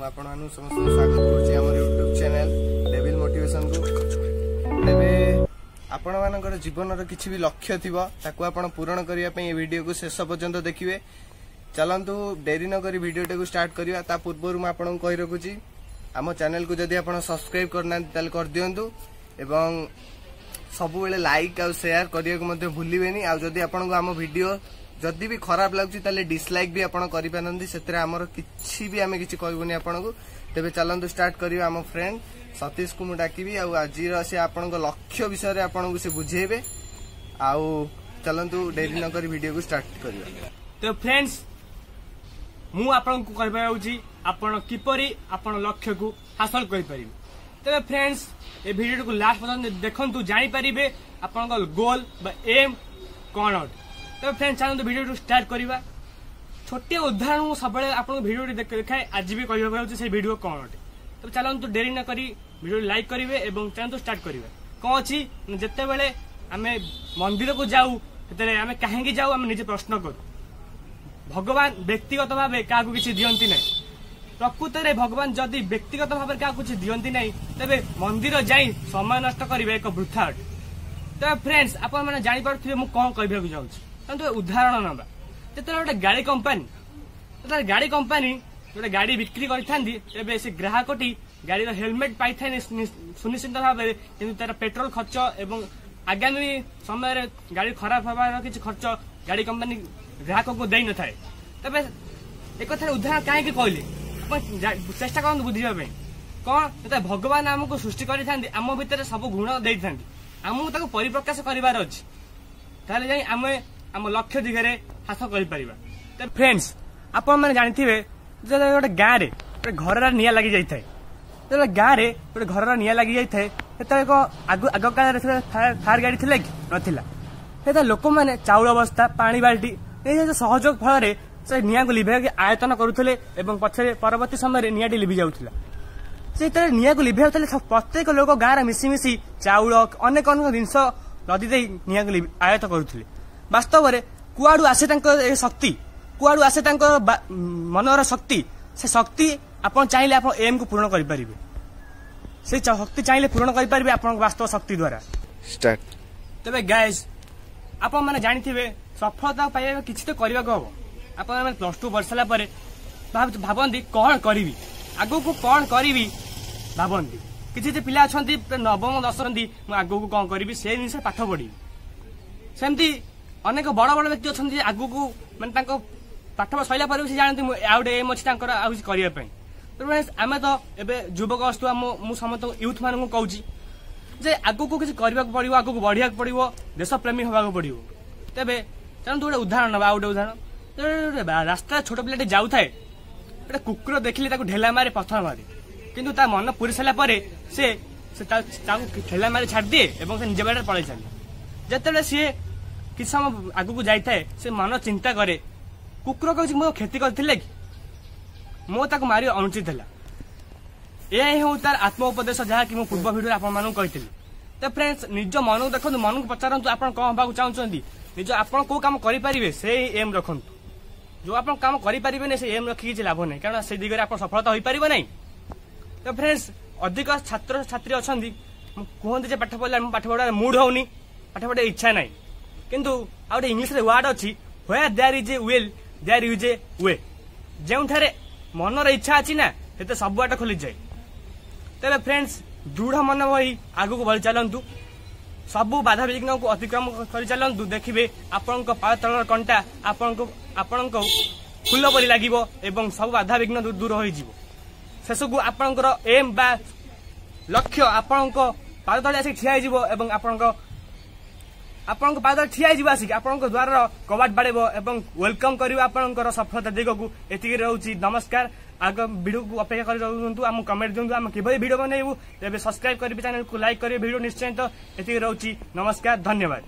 आपन समस्त स्वागत करुच्ची यूट्यूब चैनल डेविल मोटिवेशन को। तेबे आपण मानकर जीवन किसी भी लक्ष्य थी आपन पूरण करने वीडियो को शेष पर्यंत देखिए। चलतु डेरी न करी वीडियो को स्टार्ट करवा। ता पूर्व मुझे आपन कही रखुची आम चैनल को जदि आप सब्सक्राइब करना कर दिंतु एवं सब बेले लाइक और शेयर करने को भूलें। आदि आपको आम वीडियो जदि भी खराब लगुच डिसलाइक भी आपड़ करें से आमर किसी भी आम कि कहबूनी आपन को। तेरे चलतु स्टार्ट करियो। आम फ्रेंड सतीश को मुझे डाकबी आज से आपण लक्ष्य विषय आपन को से बुझेबे। आउ चलतु डेरी न करी वीडियो को स्टार्ट करियो। तो फ्रेंड्स मु आपन को कहबाउची आपण किपरि आपण लक्ष्य को हासिल करि परिबे। तबे फ्रेंड्स ए वीडियो को लास्ट पर्यंत देखंतु जानि परिबे आपण गोल बा एम कोन अट। तबे फ्रेंड्स चलंतु वीडियो को स्टार्ट करबा। छोटे उदाहरण सब आपन वीडियो देखाए आज भी कहबा से वीडियो कोन अट। तबे चलंतु देरी न करी वीडियो लाइक करिवे एवं चलंतु स्टार्ट करिवे। कोन अछि जत्ते बेले आमे मंदिर को जाऊ तते आमे काहेकि जाऊ आमे निजे प्रश्न करू। भगवान व्यक्तिगत भाव क्या किसी दियंती नहीं। प्रकृत में भगवान जदि व्यक्तिगत भाव क्या कुछ दियंती नहीं तेरे मंदिर जाई समय नष्ट करेंगे एक वृथा अटे। तब फ्रेंड्स आप जापे मुझे कौन कहवाक चाहूँगी उदाहरण ना जो गोटे गाड़ी कंपानी गाड़ी कंपानी गोटे गाड़ी बिक्री कर से ग्राहकटी गाड़ी हेलमेट पाई था सुनिश्चित भाव कि तार पेट्रोल खर्च एवं आगामी समय गाड़ी खराब हबार किसी खर्च गाड़ी कंपानी ग्राहक को दे न था। तबे एक उदाहरण कहीं कहले चेष्टा कर बुझापी कौन भगवान आमको सृष्टि करते आम भितर सब गुण दे आमको परिप्रकाश करार अच्छे आम लक्ष्य दिगरे हासिल कर। फ्रेंड्स आप जानते गोटे गाँव में गोटे घर निआ लगी जाए जो गाँव में गोटे घर निआ लगी जाए आग काल फायर गाड़ी थी ना लोक मैंने चाउल बस्ता पानी बाल्टी सहयोग फल से निआ को लिभे आयतन करुले पछे परवर्ती समय निआटी लिभि जाऊला। से निआ को लिभे प्रत्येक लोक गाँव मिशीमिशी चाउल अनेक अनेक जिनस नदी दे निआ को आयत करुले। वास्तव में कुआड़ू आसे शक्ति कुआड़ू आसे मनर शक्ति से शक्ति आप चाहिए आप एम को पूर्ण करें से शक्ति चाहिए पूर्ण करें आप वास्तव शक्ति द्वारा स्टार्ट। तबे गाइस आप मैंने जानी सफलता पाइबा किसी तो करने को हम आप प्लस टू पढ़ सारा भावती कौन करी आगू को कौन करी भावती किसी पिला अच्छा नवम दशम आगू को कौन करी से जिन पाठ पढ़ी सेमती अनेक बड़ बड़ व्यक्ति अच्छा आगू को मैंने पाठ सैला पर जानते आउटे एम अच्छी करने तो आम तो एवं युवक आसू मु समस्त यूथ मान कहूँ जे आगू को किसी करने पड़ो आगू को बढ़िया पड़ो देश प्रेमी होगा पड़ो। तेरे चलते गोटे उदाहरण ना गोटे उदाहरण रास्ता छोट पिलाटे जाऊ थाए गोटे कुकुर देखिले ढेला मारे पथर मारे किंतु ता मन पूरी सारा से ठेला मारे छाड़ दिए और निज बाटे पड़े चले जिते सी किस समय आगू को जाए से मन चिंता करे कुकुर कह मो क्षति करते कि मो मार अनुचित है। यह हूँ तार आत्मोपदेश जहाँकि मो पूर्व भिडियो आपको कही। तो फ्रेंड्स निज मन को देखो मन को पचारतु आप कौन हाँ चाहते निज आप कौ कम करेंगे से एम रखु जो आप कम करें से एम रखी लाभ नहीं कारण से दिगरे आप सफलता हो पार ना। तो फ्रेंड्स अधिक छात्र छात्री अच्छा कहते पाठ पढ़ा पाठ पढ़ा मूड होनी पाठ पढ़ा इच्छा ना किंतु आ गए इंग्लीश वार्ड अच्छी where there is a will there is a way जो मनर इच्छा अच्छी ना से सब बाट खोली जाए। तेरे फ्रेंड्स दृढ़ मन भाई आगू को बढ़ी चलतु सबू बाधा विघ्न को अतिक्रम कर चलतु देखिए आपण पाद तल कंटा आपण फूल परी लगे सब बाधा विघ्न दूर हो शेष को आपणकर एम बा लक्ष्य आपण पाद तले आसिक ठिया आपण पाद ठिया आसिक आपण द्वार कबाट बाड़ेब और वेलकम कर आपणकर सफलता दिग को एति रोची। नमस्कार आग वीडियो को अपेक्षा कर आम कमेंट दिंतु आम कि वीडियो बनइबू तेज सब्सक्राइब करेंगे चैनल को लाइक करेंगे वीडियो निश्चय तो ये रोची। नमस्कार धन्यवाद।